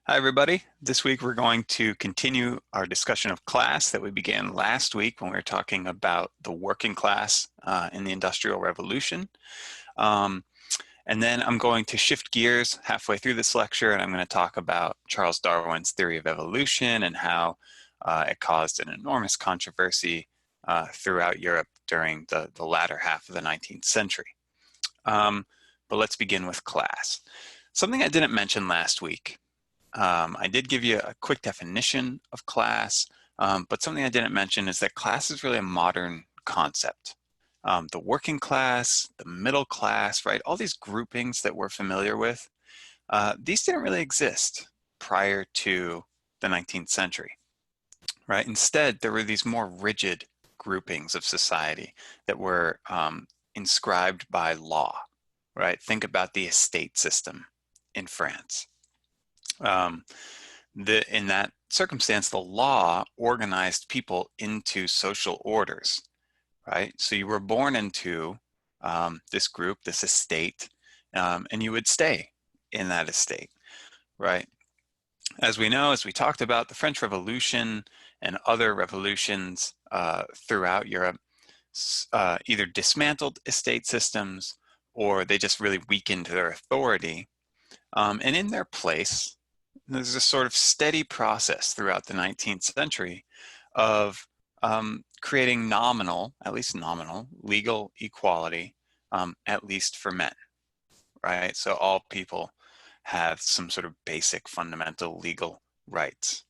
Hi, everybody. This week we're going to continue our discussion of class that we began last week when we were talking about the working class in the Industrial Revolution. Um, and then I'm going to shift gears halfway through this lecture, and I'm going to talk about Charles Darwin's theory of evolution and how it caused an enormous controversy throughout Europe during the latter half of the 19th century. But let's begin with class. Something I didn't mention last week. I did give you a quick definition of class, but something I didn't mention is that class is really a modern concept. The working class, the middle class, right? All these groupings that we're familiar with, these didn't really exist prior to the 19th century, right? Instead, there were these more rigid groupings of society that were inscribed by law, right? Think about the estate system in France. In that circumstance, the law organized people into social orders, right? So you were born into this group, this estate, and you would stay in that estate, right? As we know, as we talked about, the French Revolution and other revolutions throughout Europe either dismantled estate systems or they just really weakened their authority. And in their place, there's a sort of steady process throughout the 19th century of creating nominal, at least nominal, legal equality, at least for men, right? So all people have some sort of basic fundamental legal rights.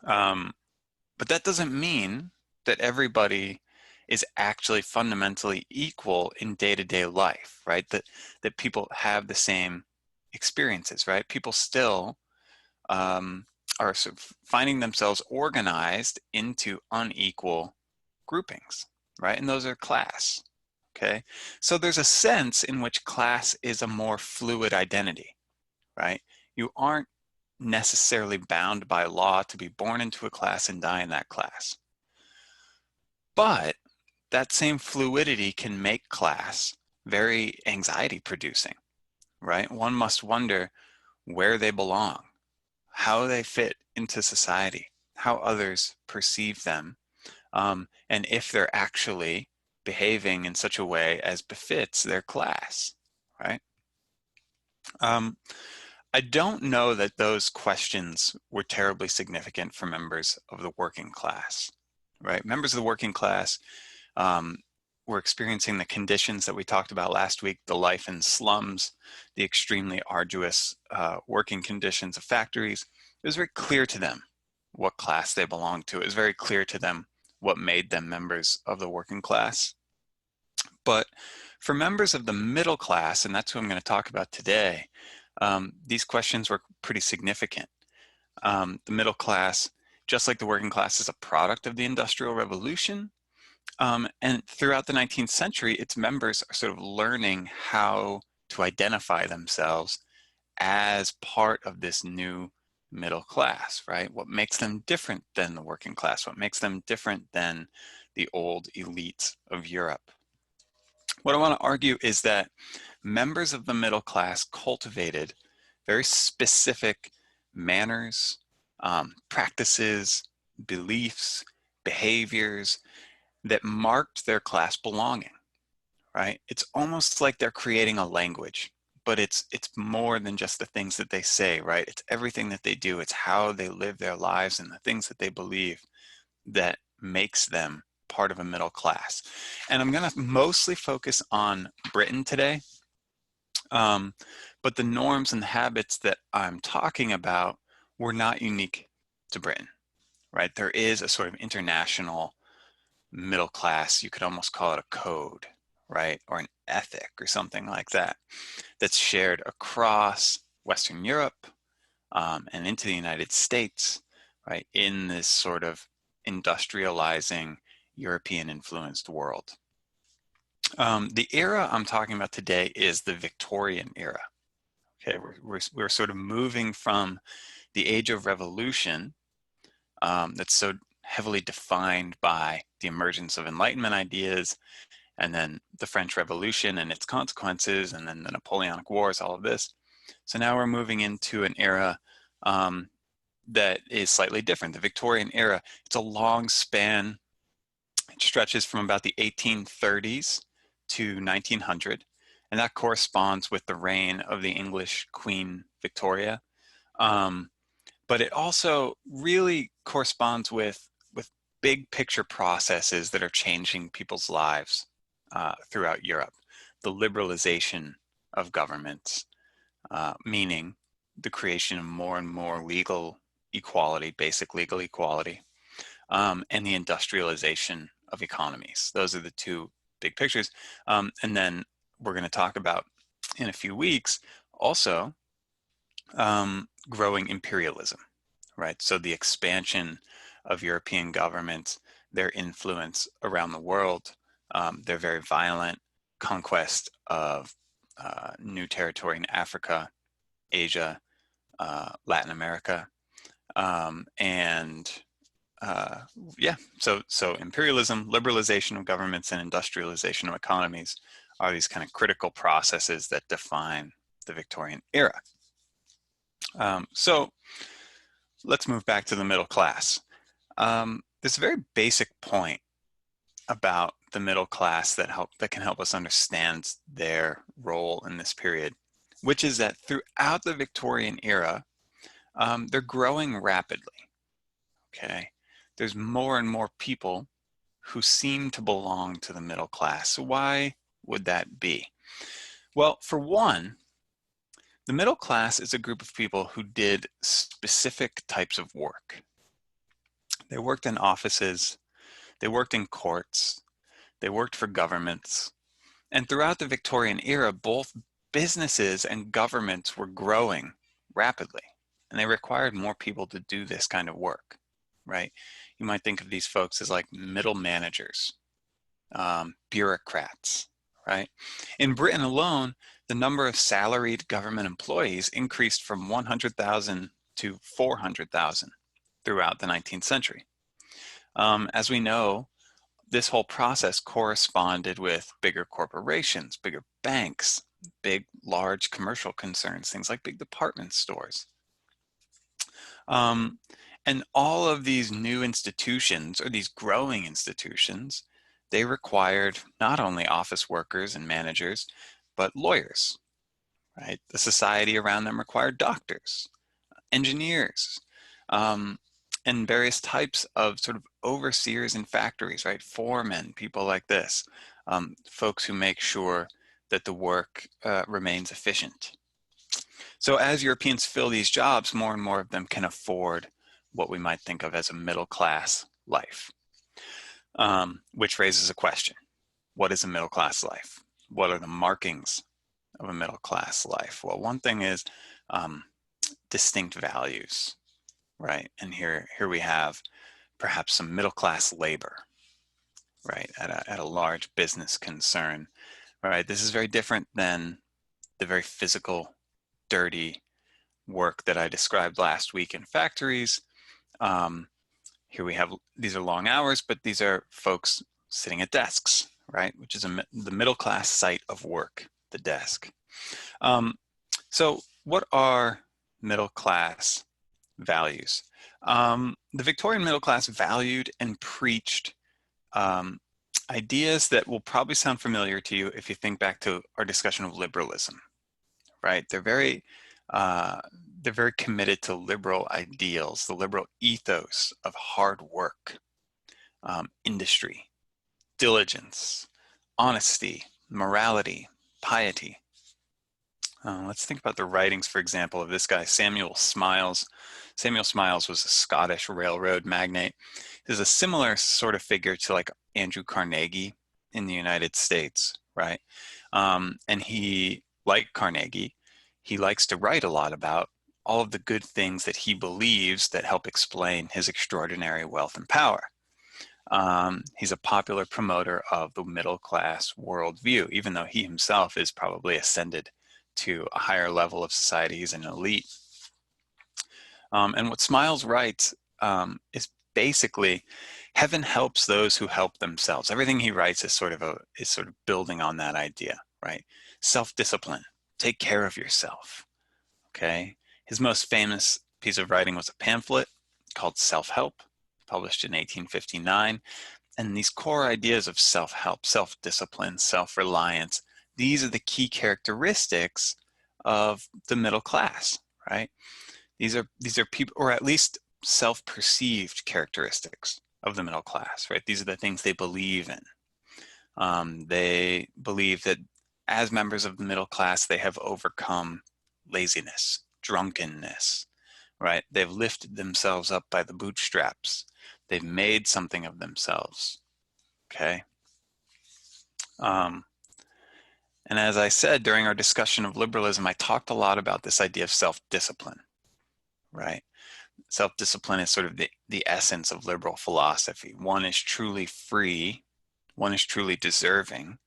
But that doesn't mean that everybody is actually fundamentally equal in day-to-day life, right? That people have the same experiences, right? People still are sort of finding themselves organized into unequal groupings, right? And those are class, okay? So there's a sense in which class is a more fluid identity, right? You aren't necessarily bound by law to be born into a class and die in that class. But that same fluidity can make class very anxiety producing, right? One must wonder where they belong, how they fit into society, how others perceive them, and if they're actually behaving in such a way as befits their class, right? I don't know that those questions were terribly significant for members of the working class, right? Members of the working class were experiencing the conditions that we talked about last week, the life in slums, the extremely arduous working conditions of factories. It was very clear to them what class they belonged to. It was very clear to them what made them members of the working class. But for members of the middle class, and that's who I'm going to talk about today, these questions were pretty significant. The middle class, just like the working class, is a product of the Industrial Revolution. And throughout the 19th century, its members are sort of learning how to identify themselves as part of this new middle class, right? What makes them different than the working class? What makes them different than the old elites of Europe? What I want to argue is that members of the middle class cultivated very specific manners, practices, beliefs, behaviors that marked their class belonging, right? It's almost like they're creating a language, but it's more than just the things that they say, right? It's everything that they do. It's how they live their lives and the things that they believe that makes them part of a middle class. And I'm going to mostly focus on Britain today, but the norms and habits that I'm talking about were not unique to Britain, right? There is a sort of international middle class, you could almost call it a code, right? Or an ethic or something like that, that's shared across Western Europe and into the United States, right? In this sort of industrializing European influenced world. The era I'm talking about today is the Victorian era. Okay, we're sort of moving from the age of revolution that's so heavily defined by the emergence of Enlightenment ideas, and then the French Revolution and its consequences, and then the Napoleonic Wars, all of this. So now we're moving into an era that is slightly different. The Victorian era, it's a long span. It stretches from about the 1830s to 1900, and that corresponds with the reign of the English Queen Victoria. Um, but it also really corresponds with big picture processes that are changing people's lives throughout Europe. The liberalization of governments, meaning the creation of more and more legal equality, basic legal equality, and the industrialization of economies. Those are the two big pictures. And then we're going to talk about in a few weeks also growing imperialism, right? So the expansion of European governments, their influence around the world, their very violent conquest of new territory in Africa, Asia, Latin America, and yeah, so imperialism, liberalization of governments, and industrialization of economies are these kind of critical processes that define the Victorian era. So let's move back to the middle class. There's a very basic point about the middle class that can help us understand their role in this period, which is that throughout the Victorian era, they're growing rapidly. Okay, there's more and more people who seem to belong to the middle class. So why would that be? Well, for one, the middle class is a group of people who did specific types of work. They worked in offices, they worked in courts, they worked for governments. And throughout the Victorian era, both businesses and governments were growing rapidly, and they required more people to do this kind of work, right? You might think of these folks as like middle managers, bureaucrats, right? In Britain alone, the number of salaried government employees increased from 100,000 to 400,000 throughout the 19th century. As we know, this whole process corresponded with bigger corporations, bigger banks, large commercial concerns, things like big department stores. And all of these new institutions, or these growing institutions, they required not only office workers and managers, but lawyers, right? The society around them required doctors, engineers, and various types of sort of overseers in factories, right? Foremen, people like this, folks who make sure that the work remains efficient. So as Europeans fill these jobs, more and more of them can afford what we might think of as a middle class life, which raises a question. What is a middle class life? What are the markings of a middle class life? Well, one thing is distinct values, right? And here we have perhaps some middle class labor, right, at a large business concern, right? This is very different than the very physical, dirty work that I described last week in factories. Here we have, these are long hours, but these are folks sitting at desks, right? Which is the middle class site of work, the desk. So what are middle class values? The Victorian middle class valued and preached ideas that will probably sound familiar to you if you think back to our discussion of liberalism, right? They're very committed to liberal ideals, the liberal ethos of hard work, industry, diligence, honesty, morality, piety. Let's think about the writings, for example, of this guy, Samuel Smiles. Samuel Smiles was a Scottish railroad magnate. He's a similar sort of figure to like Andrew Carnegie in the United States, right? And he, like Carnegie, he likes to write a lot about all of the good things that he believes that help explain his extraordinary wealth and power. He's a popular promoter of the middle class worldview, even though he himself is probably ascended to a higher level of society. He's an elite. And what Smiles writes is basically, heaven helps those who help themselves. Everything he writes is sort of building on that idea, right? Self-discipline, take care of yourself. Okay. His most famous piece of writing was a pamphlet called Self-Help, published in 1859. And these core ideas of self-help, self-discipline, self-reliance, these are the key characteristics of the middle class, right? These are people, or at least self-perceived characteristics of the middle class, right? These are the things they believe in. They believe that as members of the middle class, they have overcome laziness, drunkenness, right? They've lifted themselves up by the bootstraps. They've made something of themselves, okay? And as I said during our discussion of liberalism, I talked a lot about this idea of self-discipline, right? Self-discipline is sort of the essence of liberal philosophy. One is truly free, one is truly deserving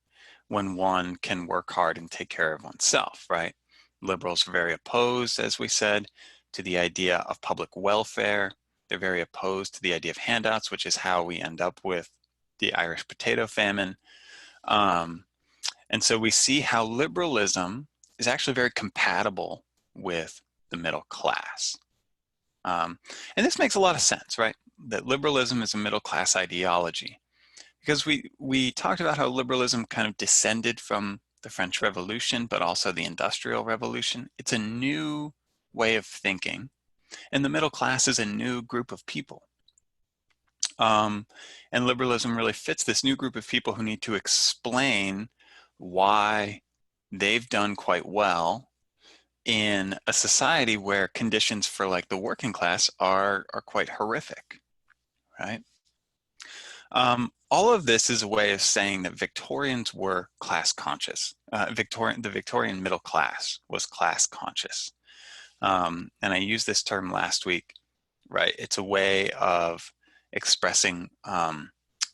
when one can work hard and take care of oneself, right? Liberals are very opposed, as we said, to the idea of public welfare. They're very opposed to the idea of handouts, which is how we end up with the Irish potato famine. And so we see how liberalism is actually very compatible with the middle class. And this makes a lot of sense, right? That liberalism is a middle class ideology. Because we talked about how liberalism kind of descended from the French Revolution, but also the Industrial Revolution. It's a new way of thinking, and the middle class is a new group of people. And liberalism really fits this new group of people who need to explain why they've done quite well in a society where conditions for like the working class are quite horrific, right? All of this is a way of saying that Victorians were class conscious. The Victorian middle class was class conscious. And I used this term last week, right? It's a way of expressing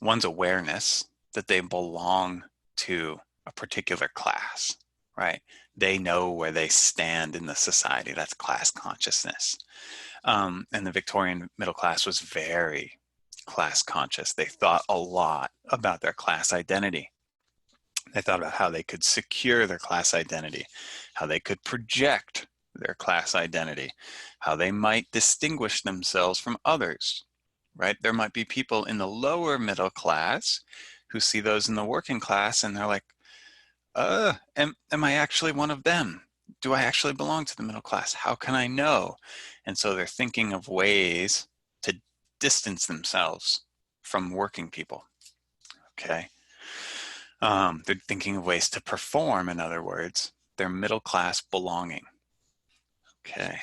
one's awareness that they belong to a particular class, right? They know where they stand in the society. That's class consciousness. And the Victorian middle class was very class conscious. They thought a lot about their class identity. They thought about how they could secure their class identity, how they could project their class identity, how they might distinguish themselves from others, right? There might be people in the lower middle class who see those in the working class and they're like, am I actually one of them? Do I actually belong to the middle class? How can I know? And so they're thinking of ways to distance themselves from working people, okay? They're thinking of ways to perform, in other words, their middle class belonging, okay?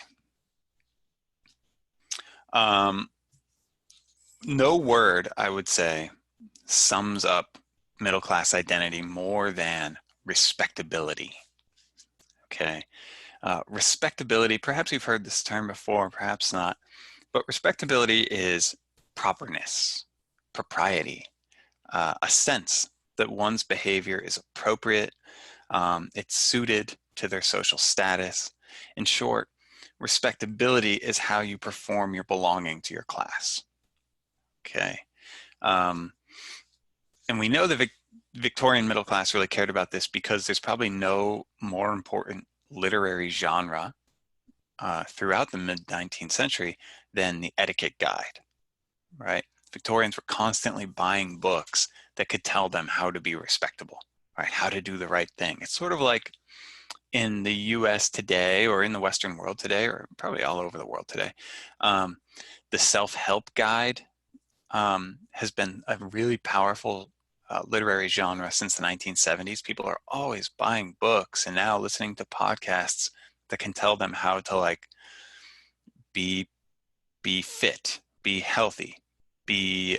No word, I would say, sums up middle class identity more than respectability, okay? Respectability, perhaps you've heard this term before, perhaps not, but respectability is properness, propriety, a sense that one's behavior is appropriate, it's suited to their social status. In short, respectability is how you perform your belonging to your class, okay? And we know the Victorian middle class really cared about this because there's probably no more important literary genre throughout the mid-19th century than the etiquette guide, right? Victorians were constantly buying books that could tell them how to be respectable, right? How to do the right thing. It's sort of like in the US today, or in the Western world today, or probably all over the world today, the self-help guide has been a really powerful literary genre since the 1970s. People are always buying books and now listening to podcasts that can tell them how to like be fit, be healthy, be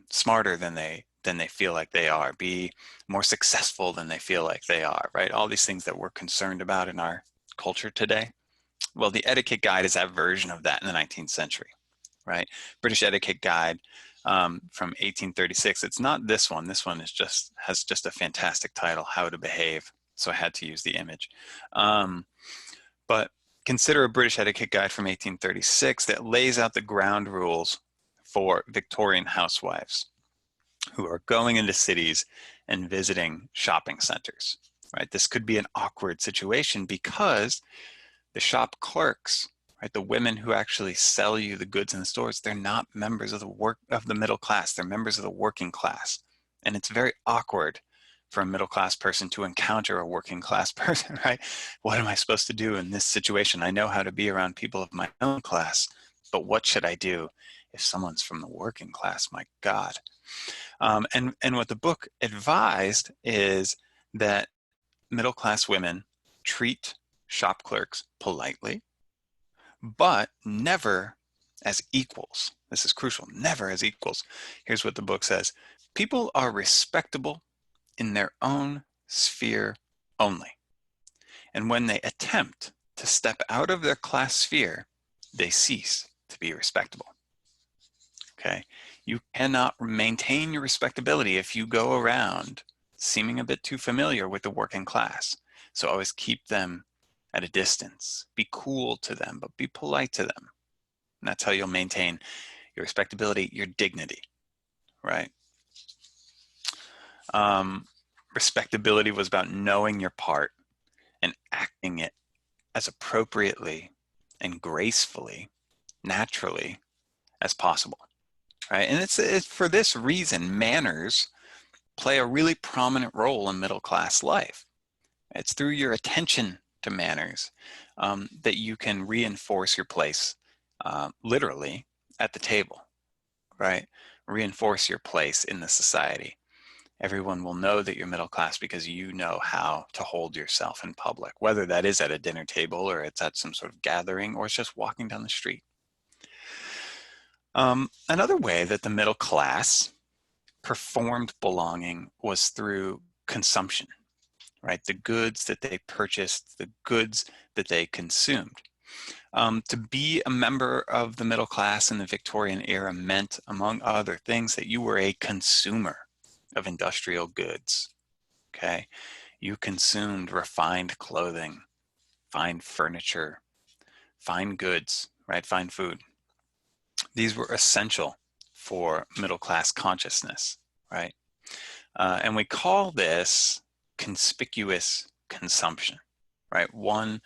smarter than they feel like they are, be more successful than they feel like they are, right? All these things that we're concerned about in our culture today. Well, the etiquette guide is that version of that in the 19th century, right? British Etiquette Guide from 1836. It's not this one. This one has just a fantastic title, How to Behave. So I had to use the image. But consider a British Etiquette Guide from 1836 that lays out the ground rules for Victorian housewives who are going into cities and visiting shopping centers, right? This could be an awkward situation because the shop clerks, right? The women who actually sell you the goods in the stores, they're not members of the middle class. They're members of the working class. And it's very awkward for a middle class person to encounter a working class person, right? What am I supposed to do in this situation? I know how to be around people of my own class, but what should I do if someone's from the working class? My God. And what the book advised is that middle class women treat shop clerks politely, but never as equals. This is crucial, never as equals. Here's what the book says. People are respectable in their own sphere only. And when they attempt to step out of their class sphere, they cease to be respectable. Okay? You cannot maintain your respectability if you go around seeming a bit too familiar with the working class. So always keep them at a distance. Be cool to them, but be polite to them. And that's how you'll maintain your respectability, your dignity, right? Respectability was about knowing your part and acting it as appropriately and gracefully, naturally as possible, right? And it's for this reason, manners play a really prominent role in middle class life. It's through your attention to manners that you can reinforce your place literally at the table, right? Reinforce your place in the society. Everyone will know that you're middle class because you know how to hold yourself in public, whether that is at a dinner table or it's at some sort of gathering or it's just walking down the street. Another way that the middle class performed belonging was through consumption, right? The goods that they purchased, the goods that they consumed. To be a member of the middle class in the Victorian era meant, among other things, that you were a consumer of industrial goods, okay? You consumed refined clothing, fine furniture, fine goods, right? Fine food. These were essential for middle class consciousness, right? And we call this conspicuous consumption, right? One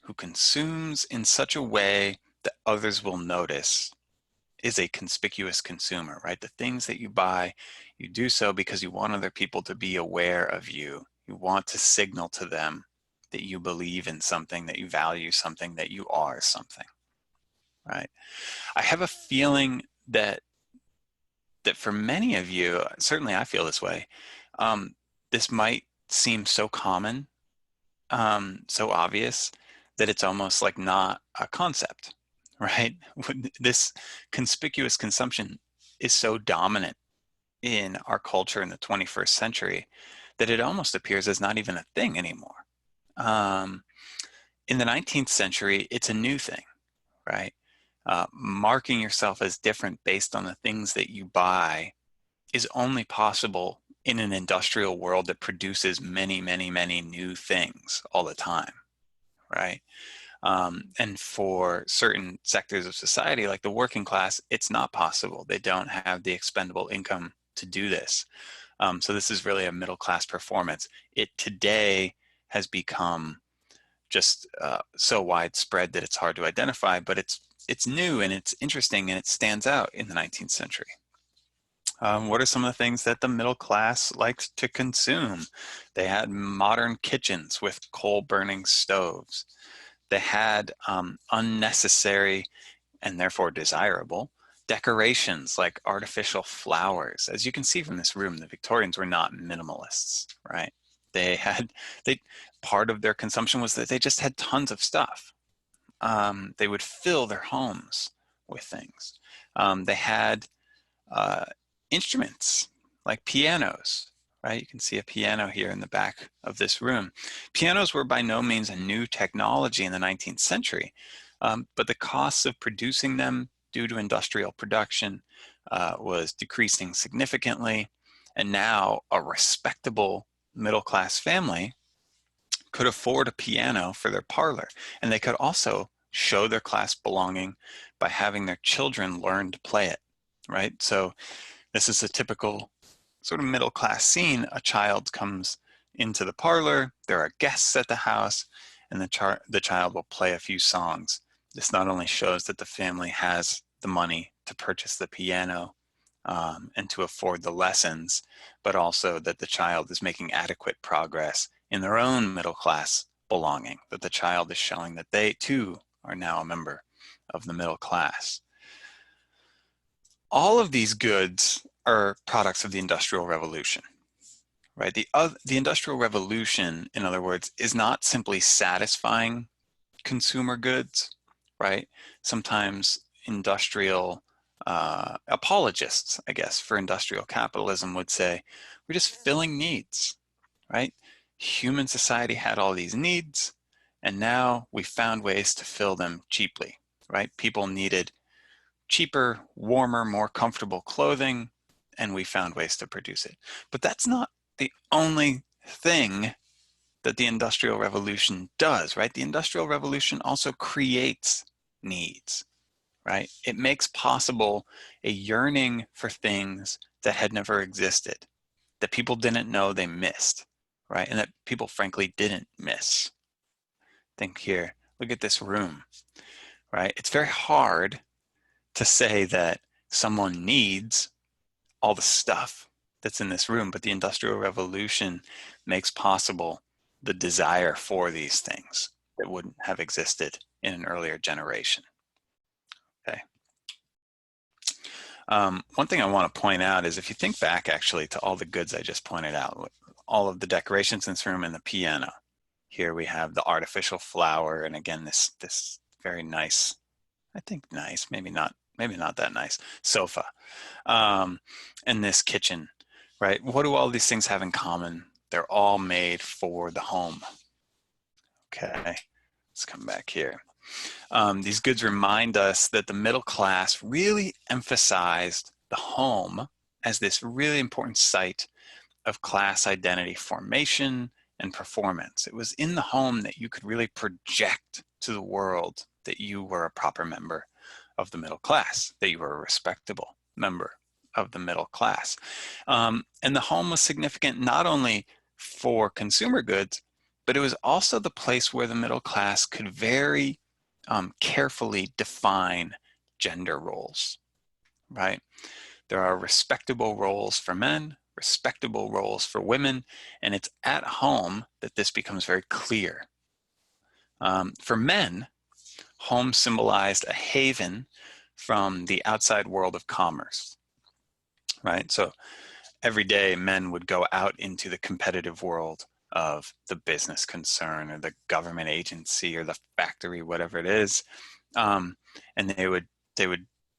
who consumes in such a way that others will notice is a conspicuous consumer, right? The things that you buy, you do so because you want other people to be aware of you. You want to signal to them that you believe in something, that you value something, that you are something, right? I have a feeling that for many of you, certainly I feel this way, this might seem so common, so obvious, that it's almost like not a concept, right? This conspicuous consumption is so dominant in our culture in the 21st century that it almost appears as not even a thing anymore. In the 19th century, it's a new thing, right? Marking yourself as different based on the things that you buy is only possible in an industrial world that produces many, many, many new things all the time, right? And for certain sectors of society, like the working class, it's not possible. They don't have the expendable income to do this. So this is really a middle class performance. It today has become just so widespread that it's hard to identify, but it's new and it's interesting and it stands out in the 19th century. What are some of the things that the middle class liked to consume? They had modern kitchens with coal burning stoves. They had unnecessary and therefore desirable decorations like artificial flowers. As you can see from this room, the Victorians were not minimalists, right? They part of their consumption was that they just had tons of stuff. They would fill their homes with things. They had instruments like pianos, right? You can see a piano here in the back of this room. Pianos were by no means a new technology in the 19th century, but the costs of producing them due to industrial production was decreasing significantly. And now a respectable middle-class family could afford a piano for their parlor. And they could also show their class belonging by having their children learn to play it, right? So this is a typical sort of middle class scene. A child comes into the parlor, there are guests at the house, and the child will play a few songs This not only shows that the family has the money to purchase the piano and to afford the lessons, but also that the child is making adequate progress in their own middle class belonging, that the child is showing that they too are now a member of the middle class. All of these goods are products of the Industrial Revolution, right? The Industrial Revolution, in other words, is not simply satisfying consumer goods, right? Sometimes industrial apologists, I guess, for industrial capitalism would say, we're just filling needs, right? Human society had all these needs, and now we found ways to fill them cheaply, right? People needed cheaper, warmer, more comfortable clothing, and we found ways to produce it. But that's not the only thing that the Industrial Revolution does, right? The Industrial Revolution also creates needs, right? It makes possible a yearning for things that had never existed, that people didn't know they missed, right? And that people frankly didn't miss. Think here, look at this room, right? It's very hard to say that someone needs all the stuff that's in this room, but the Industrial Revolution makes possible the desire for these things that wouldn't have existed in an earlier generation. Okay. One thing I want to point out is if you think back actually to all the goods I just pointed out, all of the decorations in this room and the piano. Here we have the artificial flower, and again this very nice, I think nice, maybe not that nice, sofa, and this kitchen, right? What do all these things have in common? They're all made for the home. Okay, let's come back here. These goods remind us that the middle class really emphasized the home as this really important site of class identity formation and performance. It was in the home that you could really project to the world that you were a proper member of the middle class, that you were a respectable member of the middle class. And the home was significant not only for consumer goods, but it was also the place where the middle class could very carefully define gender roles, right? There are respectable roles for men, respectable roles for women, and it's at home that this becomes very clear. For men, home symbolized a haven from the outside world of commerce, right? So every day men would go out into the competitive world of the business concern or the government agency or the factory, whatever it is, and they would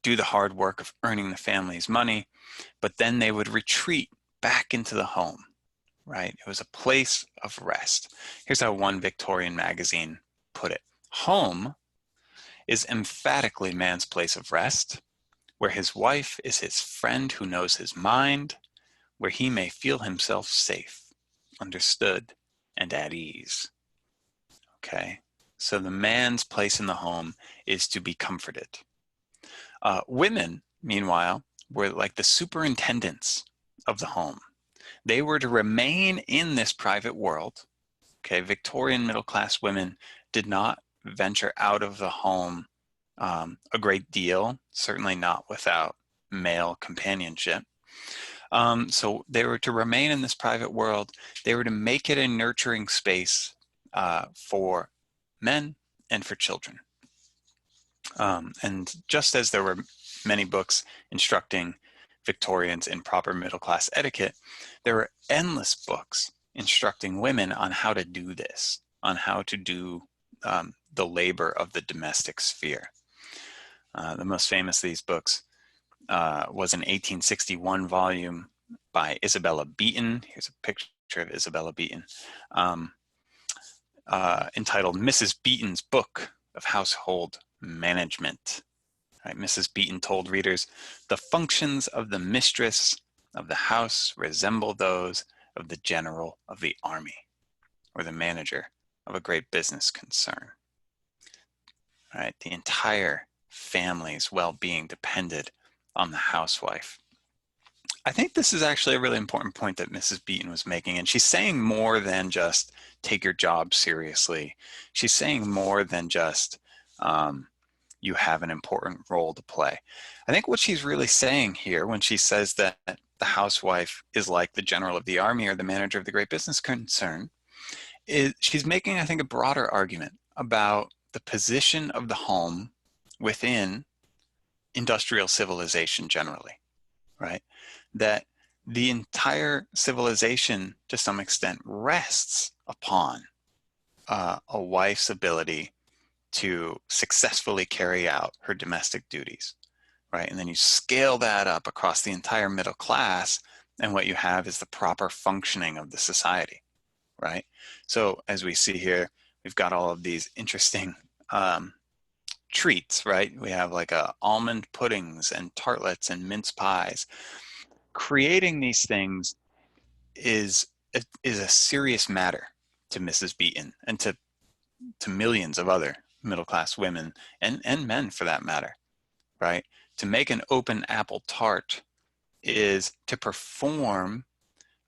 do the hard work of earning the family's money, but then they would retreat back into the home, right? It was a place of rest. Here's how one Victorian magazine put it: home is emphatically man's place of rest, where his wife is his friend who knows his mind, where he may feel himself safe, understood, and at ease. Okay, so the man's place in the home is to be comforted. Women, meanwhile, were like the superintendents of the home. They were to remain in this private world. Okay, Victorian middle-class women did not venture out of the home a great deal, certainly not without male companionship. So they were to remain in this private world. They were to make it a nurturing space for men and for children. And just as there were many books instructing Victorians in proper middle-class etiquette, there were endless books instructing women on how to do this, on how to do the labor of the domestic sphere. The most famous of these books was an 1861 volume by Isabella Beeton. Here's a picture of Isabella Beeton, entitled Mrs. Beeton's Book of Household Management. Right, Mrs. Beeton told readers, the functions of the mistress of the house resemble those of the general of the army or the manager of a great business concern. Right, the entire family's well-being depended on the housewife. I think this is actually a really important point that Mrs. Beeton was making, and she's saying more than just take your job seriously. She's saying more than just you have an important role to play. I think what she's really saying here when she says that the housewife is like the general of the army or the manager of the great business concern is she's making, I think, a broader argument about the position of the home within industrial civilization generally, right? That the entire civilization, to some extent, rests upon a wife's ability to successfully carry out her domestic duties, right? And then you scale that up across the entire middle class, and what you have is the proper functioning of the society, right? So as we see here, we've got all of these interesting treats, right? We have like almond puddings and tartlets and mince pies. Creating these things is a serious matter to Mrs. Beaton and to millions of other middle class women and men for that matter, right? To make an open apple tart is to perform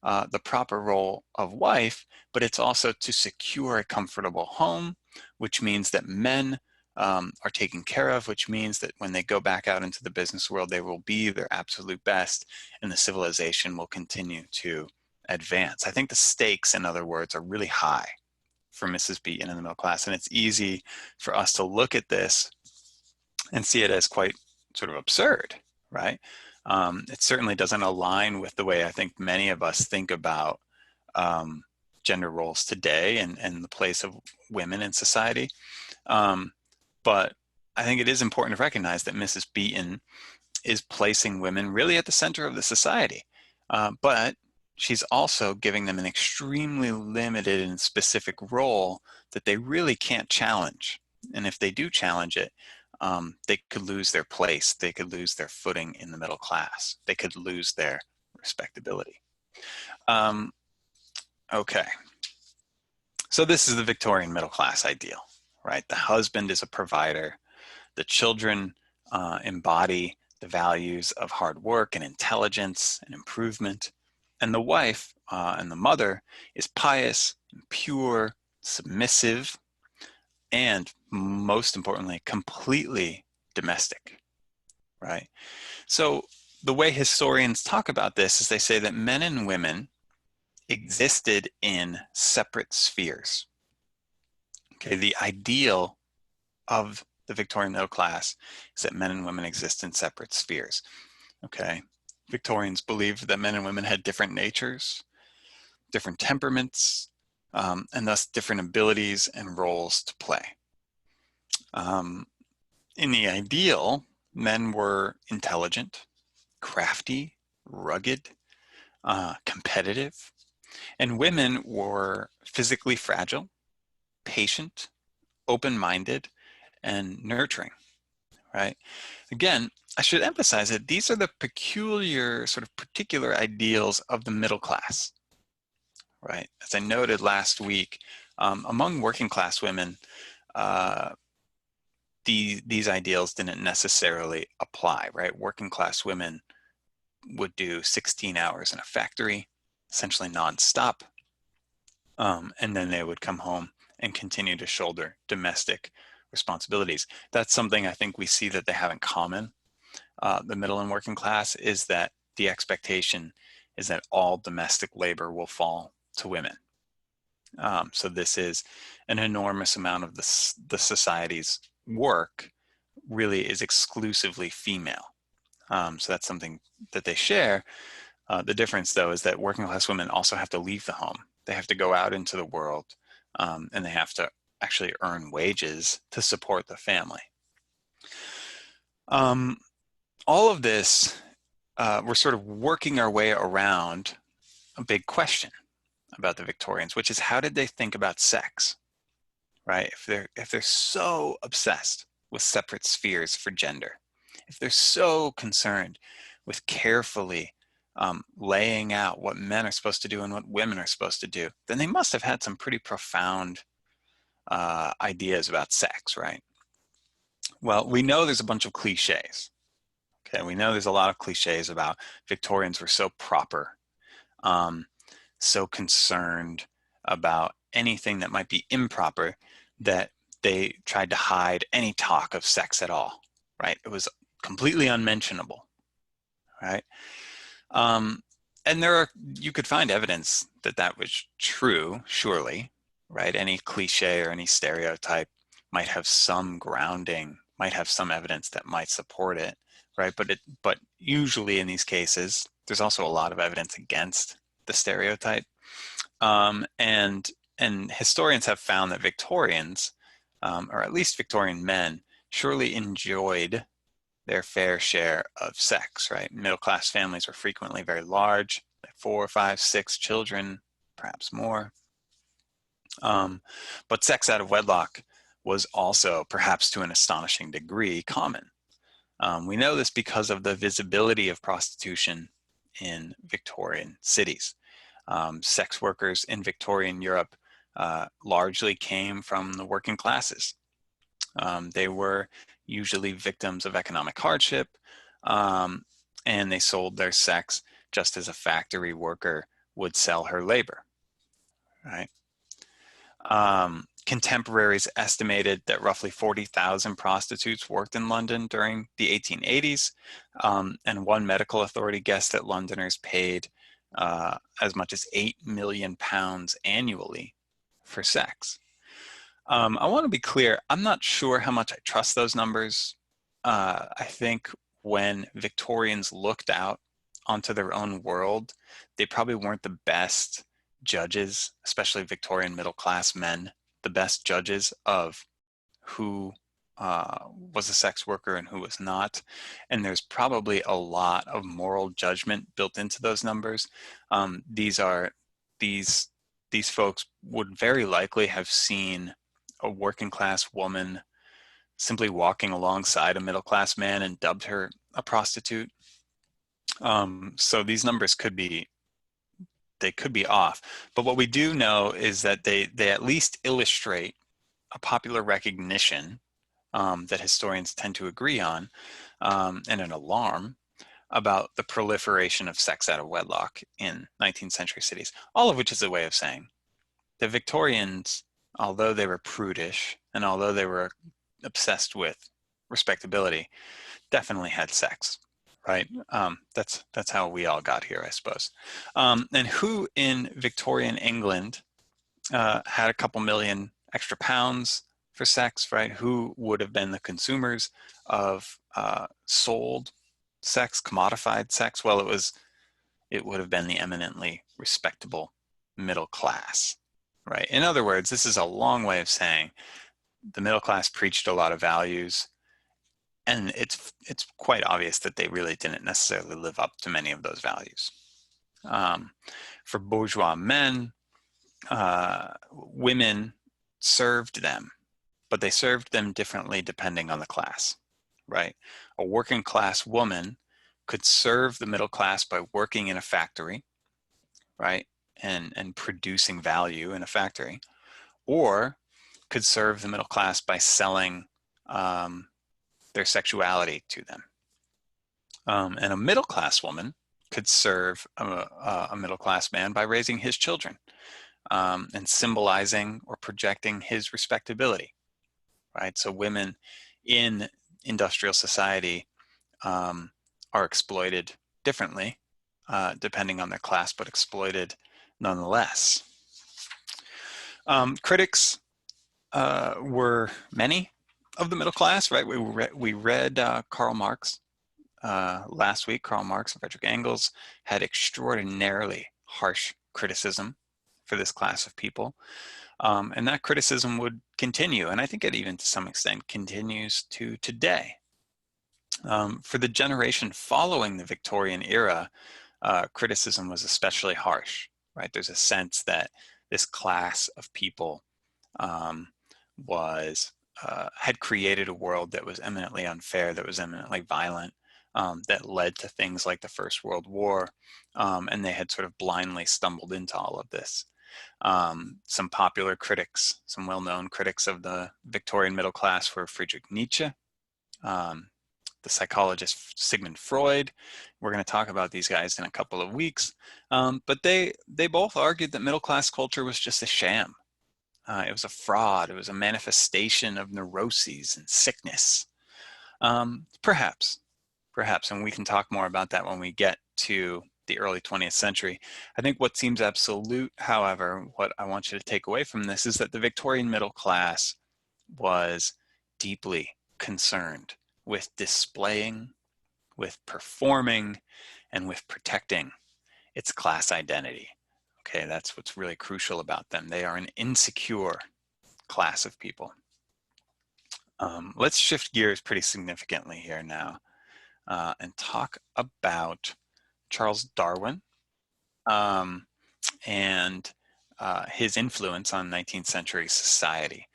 the proper role of wife, but it's also to secure a comfortable home, which means that men are taken care of, which means that when they go back out into the business world, they will be their absolute best and the civilization will continue to advance. I think the stakes, in other words, are really high for Mrs. Beaton in the middle class. And it's easy for us to look at this and see it as quite sort of absurd, right? It certainly doesn't align with the way I think many of us think about gender roles today and the place of women in society. But I think it is important to recognize that Mrs. Beaton is placing women really at the center of the society. But she's also giving them an extremely limited and specific role that they really can't challenge. And if they do challenge it, they could lose their place. They could lose their footing in the middle class. They could lose their respectability. Okay. So this is the Victorian middle class ideal, right? The husband is a provider. The children embody the values of hard work and intelligence and improvement. And the wife and the mother is pious, and pure, submissive, and most importantly, completely domestic, right? So the way historians talk about this is they say that men and women existed in separate spheres. Okay, the ideal of the Victorian middle class is that men and women exist in separate spheres. Okay, Victorians believed that men and women had different natures, different temperaments, and thus different abilities and roles to play. In the ideal, men were intelligent, crafty, rugged, competitive, and women were physically fragile, patient, open-minded, and nurturing, right? Again, I should emphasize that these are the peculiar, sort of particular ideals of the middle class, right? As I noted last week, among working class women, these ideals didn't necessarily apply, right? Working class women would do 16 hours in a factory, essentially nonstop, and then they would come home and continue to shoulder domestic responsibilities. That's something I think we see that they have in common. The middle and working class is that the expectation is that all domestic labor will fall to women. So this is an enormous amount of the society's work really is exclusively female. So that's something that they share. The difference, though, is that working class women also have to leave the home. They have to go out into the world, and they have to actually earn wages to support the family. All of this, we're sort of working our way around a big question about the Victorians, which is how did they think about sex, right? If they're so obsessed with separate spheres for gender, if they're so concerned with carefully laying out what men are supposed to do and what women are supposed to do, then they must have had some pretty profound ideas about sex, right? Well, we know there's a bunch of cliches. Okay, we know there's a lot of cliches about Victorians were so proper, so concerned about anything that might be improper that they tried to hide any talk of sex at all, right? It was completely unmentionable, right? Um, and you could find evidence that that was true, surely, right? Any cliche or any stereotype might have some grounding, might have some evidence that might support it, right? But usually in these cases, there's also a lot of evidence against the stereotype. Um, and and historians have found that Victorians, or at least Victorian men, surely enjoyed their fair share of sex, right? Middle-class families were frequently very large, like 4, 5, 6 children, perhaps more. But sex out of wedlock was also, perhaps to an astonishing degree, common. We know this because of the visibility of prostitution in Victorian cities. Sex workers in Victorian Europe largely came from the working classes. They were usually victims of economic hardship, um, and they sold their sex just as a factory worker would sell her labor, right? Contemporaries estimated that roughly 40,000 prostitutes worked in London during the 1880s, and one medical authority guessed that Londoners paid as much as £8 million annually for sex. I want to be clear, I'm not sure how much I trust those numbers. I think when Victorians looked out onto their own world, they probably weren't the best judges, especially Victorian middle class men, the best judges of who was a sex worker and who was not. And there's probably a lot of moral judgment built into those numbers. These folks would very likely have seen a working class woman simply walking alongside a middle class man and dubbed her a prostitute. So these numbers could be off. But what we do know is that they at least illustrate a popular recognition that historians tend to agree on, and an alarm about the proliferation of sex out of wedlock in 19th century cities, all of which is a way of saying the Victorians, although they were prudish and although they were obsessed with respectability, definitely had sex, right? That's how we all got here, I suppose. And who in Victorian England had a couple million extra pounds for sex, right? Who would have been the consumers of sold sex, commodified sex? Well, it would have been the eminently respectable middle class, right? In other words, this is a long way of saying the middle class preached a lot of values, and it's quite obvious that they really didn't necessarily live up to many of those values. For bourgeois men, women served them, but they served them differently depending on the class, right? A working class woman could serve the middle class by working in a factory, right? And producing value in a factory, or could serve the middle class by selling their sexuality to them. And a middle class woman could serve a middle class man by raising his children, and symbolizing or projecting his respectability, right? So women in industrial society are exploited differently depending on their class, but exploited nonetheless. Critics were many of the middle class, right? We read Karl Marx last week. Karl Marx and Frederick Engels had extraordinarily harsh criticism for this class of people. And that criticism would continue, and I think it even to some extent continues to today. For the generation following the Victorian era, criticism was especially harsh, right? There's a sense that this class of people had created a world that was eminently unfair, that was eminently violent, that led to things like the First World War, and they had sort of blindly stumbled into all of this. Some popular critics, some well-known critics of the Victorian middle class were Friedrich Nietzsche, the psychologist Sigmund Freud. We're going to talk about these guys in a couple of weeks, but they both argued that middle class culture was just a sham, It was a fraud. It was a manifestation of neuroses and sickness. Perhaps, and we can talk more about that when we get to the early 20th century. I think what seems absolute, however, what I want you to take away from this is that the Victorian middle class was deeply concerned with displaying, with performing, and with protecting its class identity. Okay, that's what's really crucial about them. They are an insecure class of people. Let's shift gears pretty significantly here now and talk about Charles Darwin and his influence on 19th century society.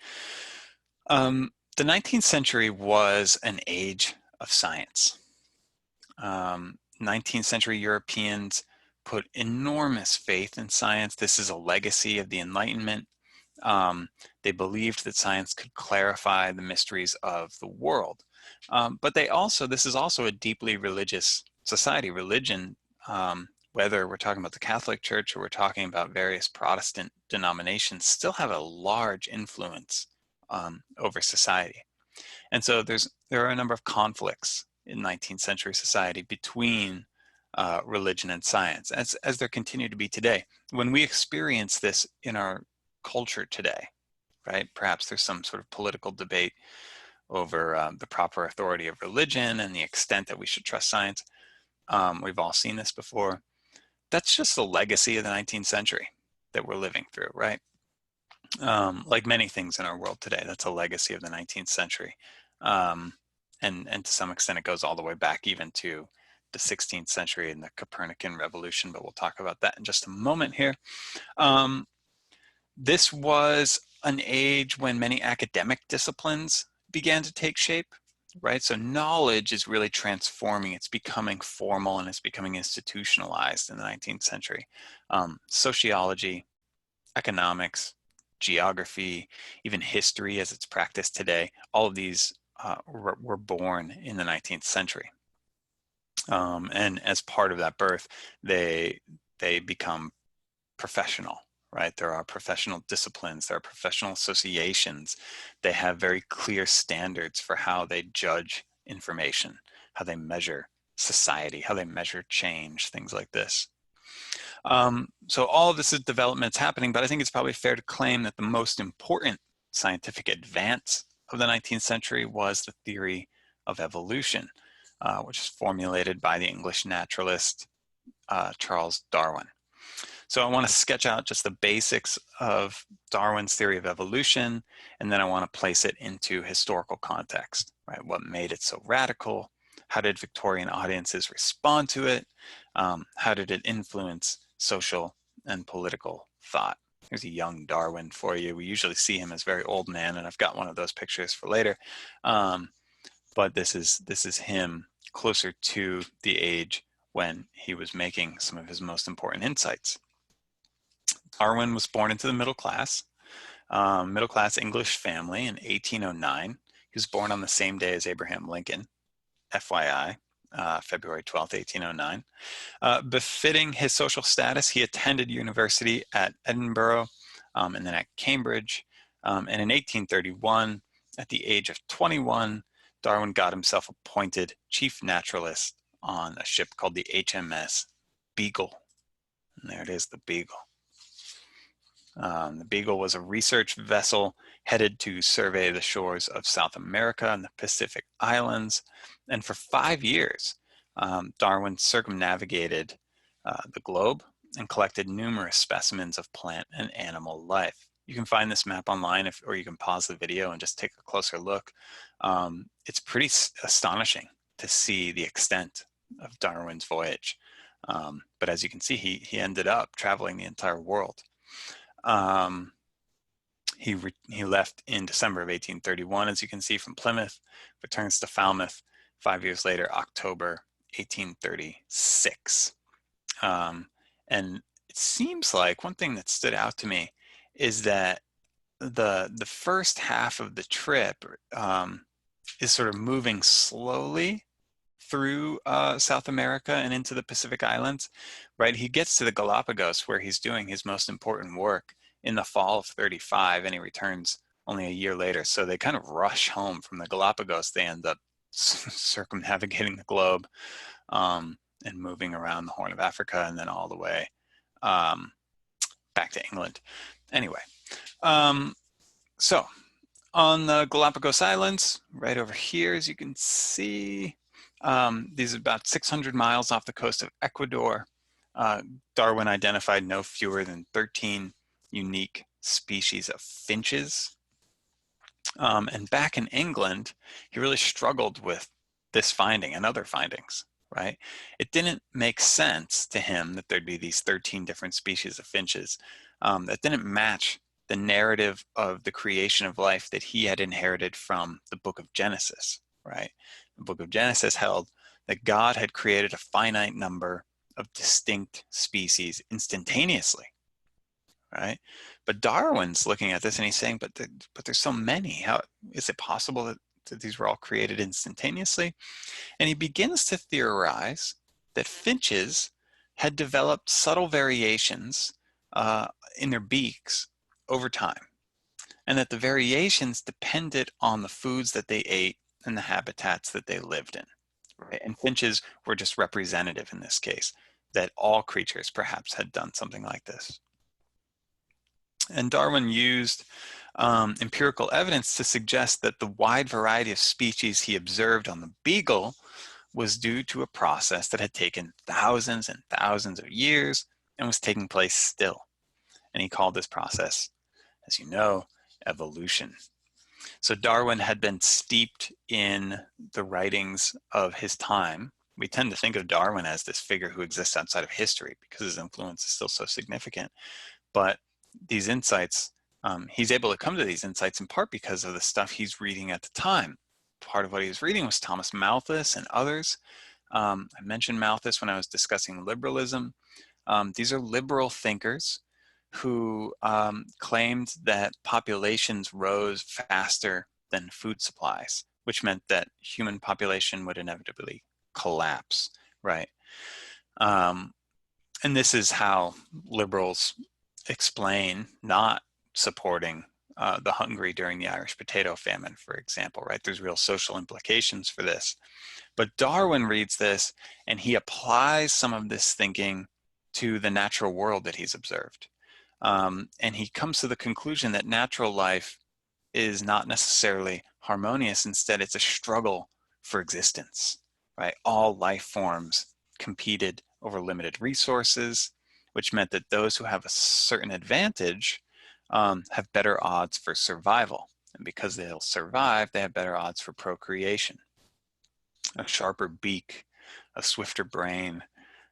The 19th century was an age of science. 19th century Europeans put enormous faith in science. This is a legacy of the Enlightenment. They believed that science could clarify the mysteries of the world. But this is also a deeply religious society. Religion, whether we're talking about the Catholic Church or we're talking about various Protestant denominations, still have a large influence over society. And so there are a number of conflicts in 19th century society between religion and science, as there continue to be today. When we experience this in our culture today, right? Perhaps there's some sort of political debate over the proper authority of religion and the extent that we should trust science. We've all seen this before. That's just the legacy of the 19th century that we're living through, right? Like many things in our world today, that's a legacy of the 19th century. And to some extent, it goes all the way back even to the 16th century and the Copernican revolution, but we'll talk about that in just a moment here. This was an age when many academic disciplines began to take shape, right? So knowledge is really transforming. It's becoming formal and it's becoming institutionalized in the 19th century. Sociology, economics, geography, even history as it's practiced today, all of these were born in the 19th century. And as part of that birth, they become professional, right? There are professional disciplines, there are professional associations. They have very clear standards for how they judge information, how they measure society, how they measure change, things like this. So all of this is development happening, but I think it's probably fair to claim that the most important scientific advance of the 19th century was the theory of evolution, which is formulated by the English naturalist Charles Darwin. So I want to sketch out just the basics of Darwin's theory of evolution, and then I want to place it into historical context, right? What made it so radical? How did Victorian audiences respond to it? How did it influence social and political thought? Here's a young Darwin for you. We usually see him as very old man, and I've got one of those pictures for later. But this is him closer to the age when he was making some of his most important insights. Darwin was born into the middle class English family in 1809. He was born on the same day as Abraham Lincoln, FYI, February 12th, 1809. Befitting his social status, he attended university at Edinburgh and then at Cambridge. And in 1831, at the age of 21, Darwin got himself appointed chief naturalist on a ship called the HMS Beagle. And there it is, the Beagle. The Beagle was a research vessel headed to survey the shores of South America and the Pacific Islands. And for 5 years, Darwin circumnavigated the globe and collected numerous specimens of plant and animal life. You can find this map online, or you can pause the video and just take a closer look. It's pretty astonishing to see the extent of Darwin's voyage. But as you can see, he ended up traveling the entire world. He left in December of 1831, as you can see, from Plymouth, returns to Falmouth 5 years later, October 1836. And it seems like one thing that stood out to me is that the first half of the trip is sort of moving slowly through South America and into the Pacific Islands, right? He gets to the Galapagos where he's doing his most important work in the fall of 35, and he returns only a year later. So they kind of rush home from the Galapagos. They end up circumnavigating the globe, and moving around the Horn of Africa, and then all the way back to England. Anyway, so on the Galapagos Islands, right over here, as you can see, these are about 600 miles off the coast of Ecuador. Darwin identified no fewer than 13 unique species of finches. And back in England, he really struggled with this finding and other findings, right? It didn't make sense to him that there'd be these 13 different species of finches. That didn't match the narrative of the creation of life that he had inherited from the book of Genesis, right? The book of Genesis held that God had created a finite number of distinct species instantaneously, right? But Darwin's looking at this and he's saying, but there's so many. How is it possible that these were all created instantaneously? And he begins to theorize that finches had developed subtle variations in their beaks over time, and that the variations depended on the foods that they ate and the habitats that they lived in, right? And finches were just representative in this case, that all creatures perhaps had done something like this. And Darwin used empirical evidence to suggest that the wide variety of species he observed on the beagle was due to a process that had taken thousands and thousands of years and was taking place still. And he called this process, as you know, evolution. So Darwin had been steeped in the writings of his time. We tend to think of Darwin as this figure who exists outside of history because his influence is still so significant. But these insights, he's able to come to these insights in part because of the stuff he's reading at the time. Part of what he was reading was Thomas Malthus and others. I mentioned Malthus when I was discussing liberalism. These are liberal thinkers who claimed that populations rose faster than food supplies, which meant that human population would inevitably collapse, right? And this is how liberals explain not supporting the hungry during the Irish potato famine, for example, right? There's real social implications for this. But Darwin reads this and he applies some of this thinking to the natural world that he's observed. And he comes to the conclusion that natural life is not necessarily harmonious. Instead, it's a struggle for existence, right? All life forms competed over limited resources, which meant that those who have a certain advantage have better odds for survival. And because they'll survive, they have better odds for procreation. A sharper beak, a swifter brain,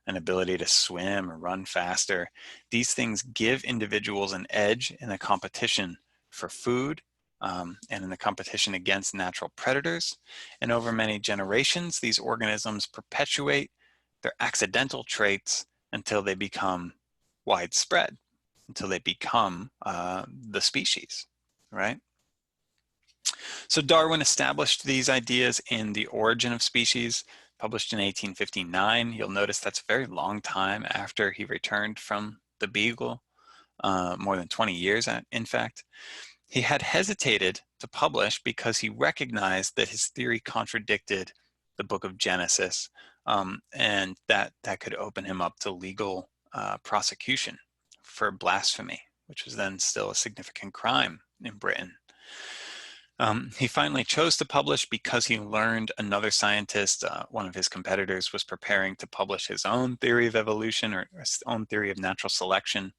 an ability to swim or run faster. These things give individuals an edge in the competition for food and in the competition against natural predators. And over many generations, these organisms perpetuate their accidental traits until they become widespread, until they become the species, right? So Darwin established these ideas in The Origin of Species, published in 1859. You'll notice that's a very long time after he returned from the Beagle, more than 20 years, in fact. He had hesitated to publish because he recognized that his theory contradicted the book of Genesis, and that could open him up to legal prosecution for blasphemy, which was then still a significant crime in Britain. He finally chose to publish because he learned another scientist, one of his competitors, was preparing to publish his own theory of evolution or his own theory of natural selection.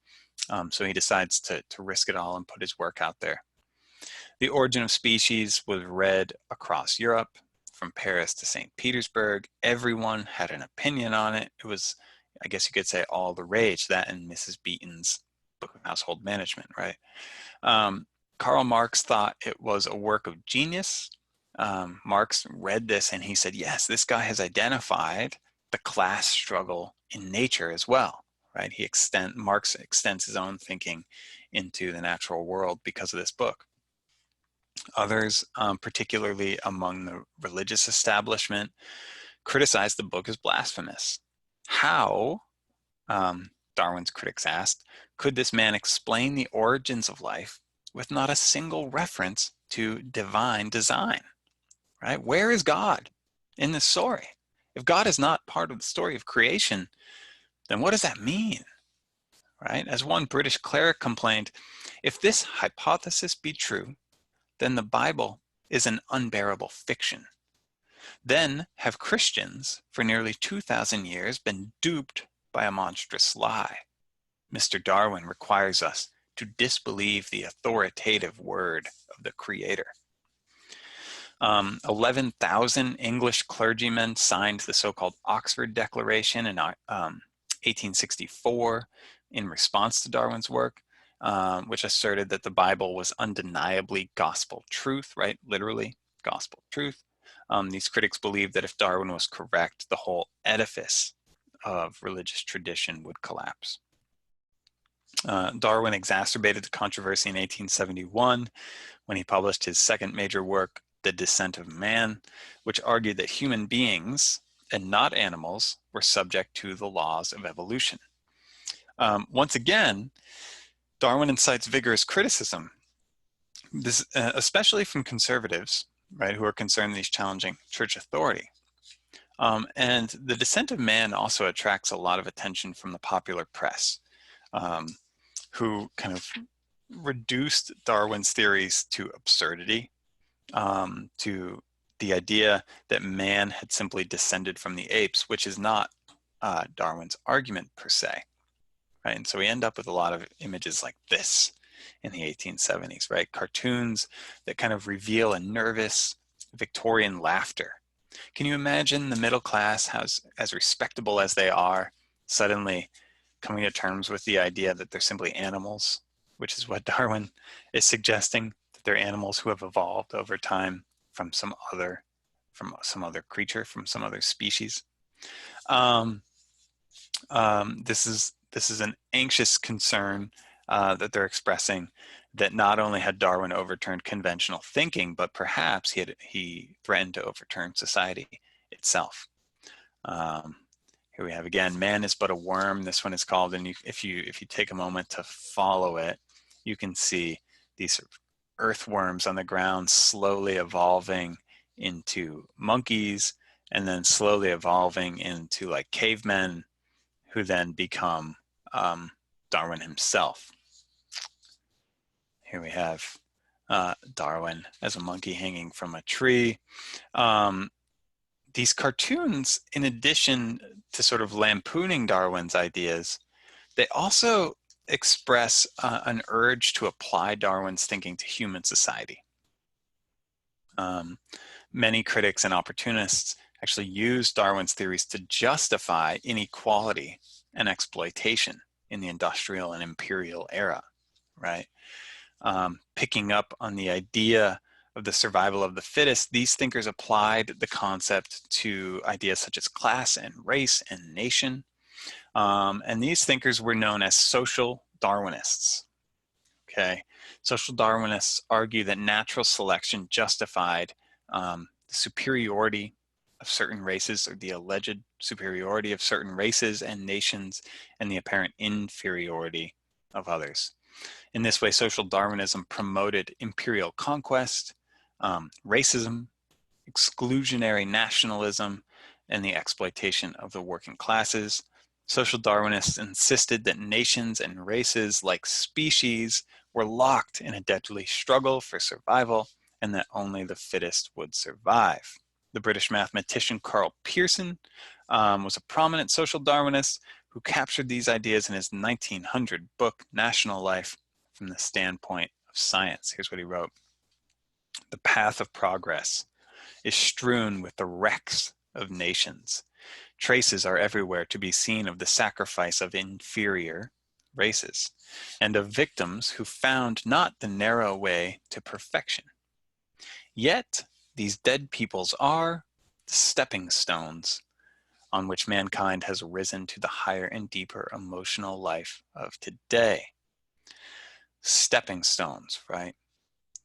So he decides to risk it all and put his work out there. The Origin of Species was read across Europe, from Paris to St. Petersburg. Everyone had an opinion on it. It was, I guess you could say, all the rage, that and Mrs. Beeton's Book of Household Management, right? Karl Marx thought it was a work of genius. Marx read this and he said, yes, this guy has identified the class struggle in nature as well, right? Marx extends his own thinking into the natural world because of this book. Others, particularly among the religious establishment, criticized the book as blasphemous. How, Darwin's critics asked, could this man explain the origins of life with not a single reference to divine design, right? Where is God in this story? If God is not part of the story of creation, then what does that mean, right? As one British cleric complained, if this hypothesis be true, then the Bible is an unbearable fiction. Then have Christians for nearly 2,000 years been duped by a monstrous lie. Mr. Darwin requires us to disbelieve the authoritative word of the Creator. 11,000 English clergymen signed the so-called Oxford Declaration in 1864 in response to Darwin's work, which asserted that the Bible was undeniably gospel truth, right? Literally gospel truth. These critics believed that if Darwin was correct, the whole edifice of religious tradition would collapse. Darwin exacerbated the controversy in 1871 when he published his second major work, The Descent of Man, which argued that human beings and not animals were subject to the laws of evolution. Once again, Darwin incites vigorous criticism, this, especially from conservatives, right, who are concerned with these challenging church authority. And The Descent of Man also attracts a lot of attention from the popular press, who kind of reduced Darwin's theories to absurdity, to the idea that man had simply descended from the apes, which is not Darwin's argument per se, right? And so we end up with a lot of images like this in the 1870s, right? Cartoons that kind of reveal a nervous Victorian laughter. Can you imagine the middle class, as respectable as they are, suddenly coming to terms with the idea that they're simply animals, which is what Darwin is suggesting, that they're animals who have evolved over time from some other creature, from some other species. This is an anxious concern that they're expressing, that not only had Darwin overturned conventional thinking, but perhaps he threatened to overturn society itself. Here we have again, Man is but a worm. This one is called, and if you take a moment to follow it, you can see these sort of earthworms on the ground slowly evolving into monkeys, and then slowly evolving into like cavemen, who then become Darwin himself. Here we have Darwin as a monkey hanging from a tree. These cartoons, in addition to sort of lampooning Darwin's ideas, they also express an urge to apply Darwin's thinking to human society. Many critics and opportunists actually use Darwin's theories to justify inequality and exploitation in the industrial and imperial era, right? Picking up on the idea of the survival of the fittest, these thinkers applied the concept to ideas such as class and race and nation. And these thinkers were known as social Darwinists. Okay, social Darwinists argue that natural selection justified the superiority of certain races, or the alleged superiority of certain races and nations, and the apparent inferiority of others. In this way, social Darwinism promoted imperial conquest, racism, exclusionary nationalism, and the exploitation of the working classes. Social Darwinists insisted that nations and races, like species, were locked in a deadly struggle for survival, and that only the fittest would survive. The British mathematician Karl Pearson was a prominent social Darwinist who captured these ideas in his 1900 book, National Life from the Standpoint of Science. Here's what he wrote. The path of progress is strewn with the wrecks of nations. Traces are everywhere to be seen of the sacrifice of inferior races, and of victims who found not the narrow way to perfection. Yet these dead peoples are the stepping stones on which mankind has risen to the higher and deeper emotional life of today. Stepping stones, right?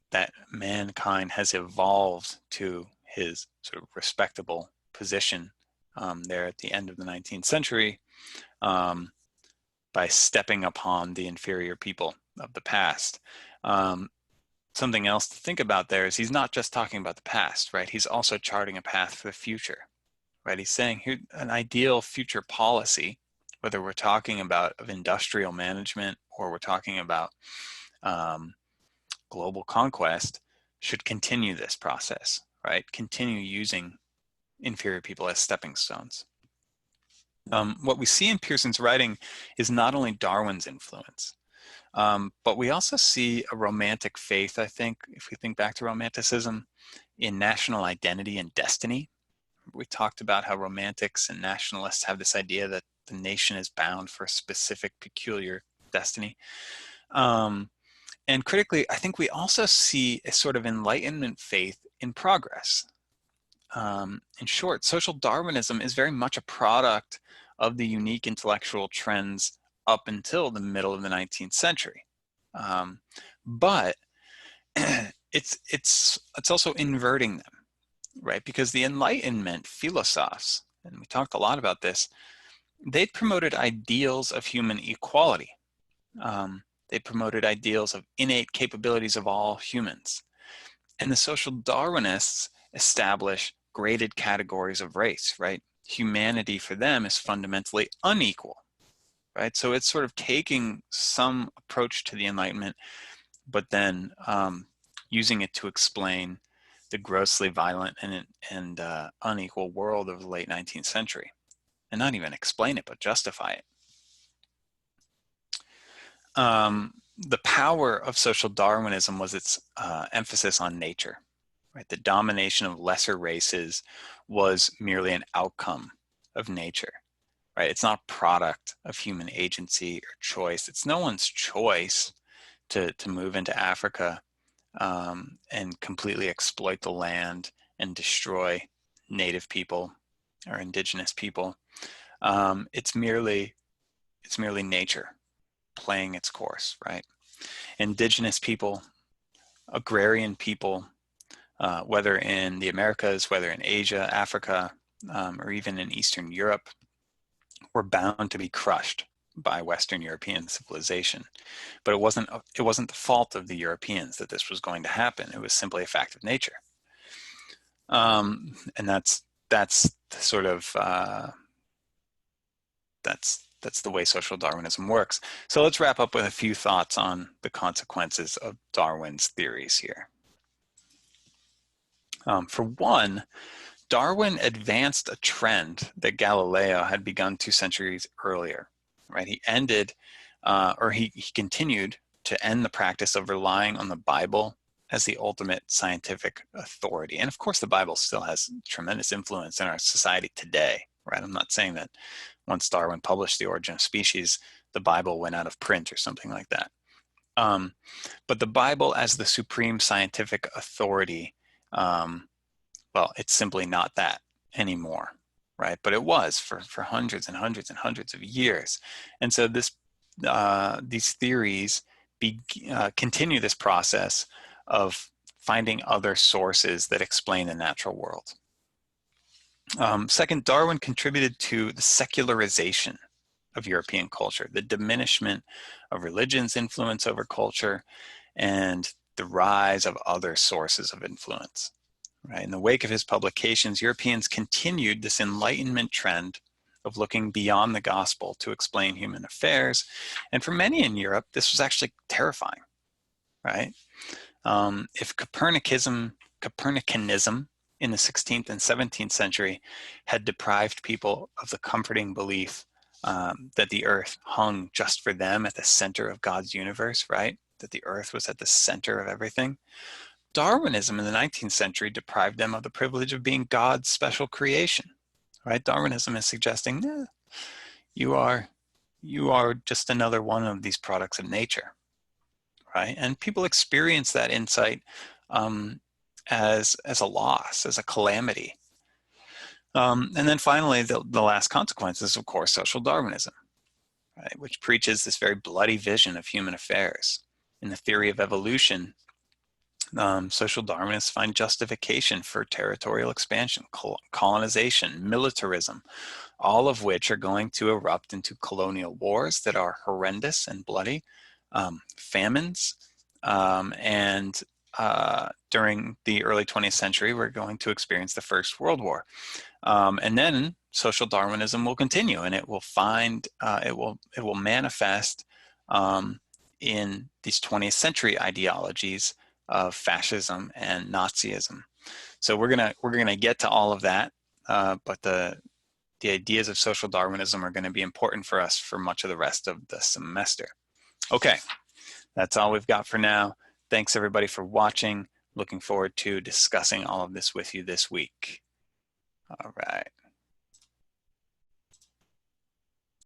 That mankind has evolved to his sort of respectable position there at the end of the 19th century, by stepping upon the inferior people of the past. Something else to think about there is he's not just talking about the past, right? He's also charting a path for the future, right? He's saying here an ideal future policy, whether we're talking about of industrial management or we're talking about global conquest, should continue this process, right? Continue using inferior people as stepping stones. What we see in Pearson's writing is not only Darwin's influence, but we also see a romantic faith, I think, if we think back to Romanticism, in national identity and destiny. We talked about how romantics and nationalists have this idea that the nation is bound for a specific, peculiar destiny. And critically, I think we also see a sort of Enlightenment faith in progress. In short, social Darwinism is very much a product of the unique intellectual trends up until the middle of the 19th century. But it's also inverting them, right? Because the Enlightenment philosophers, and we talked a lot about this, they promoted ideals of human equality. They promoted ideals of innate capabilities of all humans. And the social Darwinists establish graded categories of race, right? Humanity for them is fundamentally unequal, right? So it's sort of taking some approach to the Enlightenment, but then using it to explain the grossly violent and unequal world of the late 19th century. And not even explain it, but justify it. The power of social Darwinism was its emphasis on nature, right? The domination of lesser races was merely an outcome of nature, right? It's not a product of human agency or choice. It's no one's choice to move into Africa and completely exploit the land and destroy native people or indigenous people. It's merely nature playing its course, right? Indigenous people, agrarian people, whether in the Americas, whether in Asia, Africa, or even in Eastern Europe, were bound to be crushed by Western European civilization. But it wasn't the fault of the Europeans that this was going to happen. It was simply a fact of nature. And that's sort of that's the way social Darwinism works. So let's wrap up with a few thoughts on the consequences of Darwin's theories here. For one, Darwin advanced a trend that Galileo had begun 2 centuries earlier, right? He ended, or he continued to end the practice of relying on the Bible as the ultimate scientific authority. And of course, the Bible still has tremendous influence in our society today, right? I'm not saying that once Darwin published The Origin of Species, the Bible went out of print or something like that. But the Bible as the supreme scientific authority, well, it's simply not that anymore, right? But it was for hundreds and hundreds and hundreds of years. And so these theories continue this process of finding other sources that explain the natural world. Second, Darwin contributed to the secularization of European culture, the diminishment of religion's influence over culture, and the rise of other sources of influence. Right? In the wake of his publications, Europeans continued this Enlightenment trend of looking beyond the gospel to explain human affairs. And for many in Europe, this was actually terrifying, right? If Copernicanism in the 16th and 17th century had deprived people of the comforting belief that the earth hung just for them at the center of God's universe, right? That the earth was at the center of everything. Darwinism in the 19th century deprived them of the privilege of being God's special creation, right? Darwinism is suggesting, you are just another one of these products of nature, right? And people experience that insight as a loss, as a calamity. And then finally, the last consequence is, of course, social Darwinism, right? Which preaches this very bloody vision of human affairs. In the theory of evolution, Social Darwinists find justification for territorial expansion, colonization, militarism, all of which are going to erupt into colonial wars that are horrendous and bloody, famines, and during the early 20th century, we're going to experience the First World War. And then social Darwinism will continue, and it will find, it will manifest in these 20th century ideologies of fascism and Nazism. So we're gonna get to all of that, but the ideas of social Darwinism are going to be important for us for much of the rest of the semester. Okay, that's all we've got for now. Thanks everybody for watching. Looking forward to discussing all of this with you this week. All right.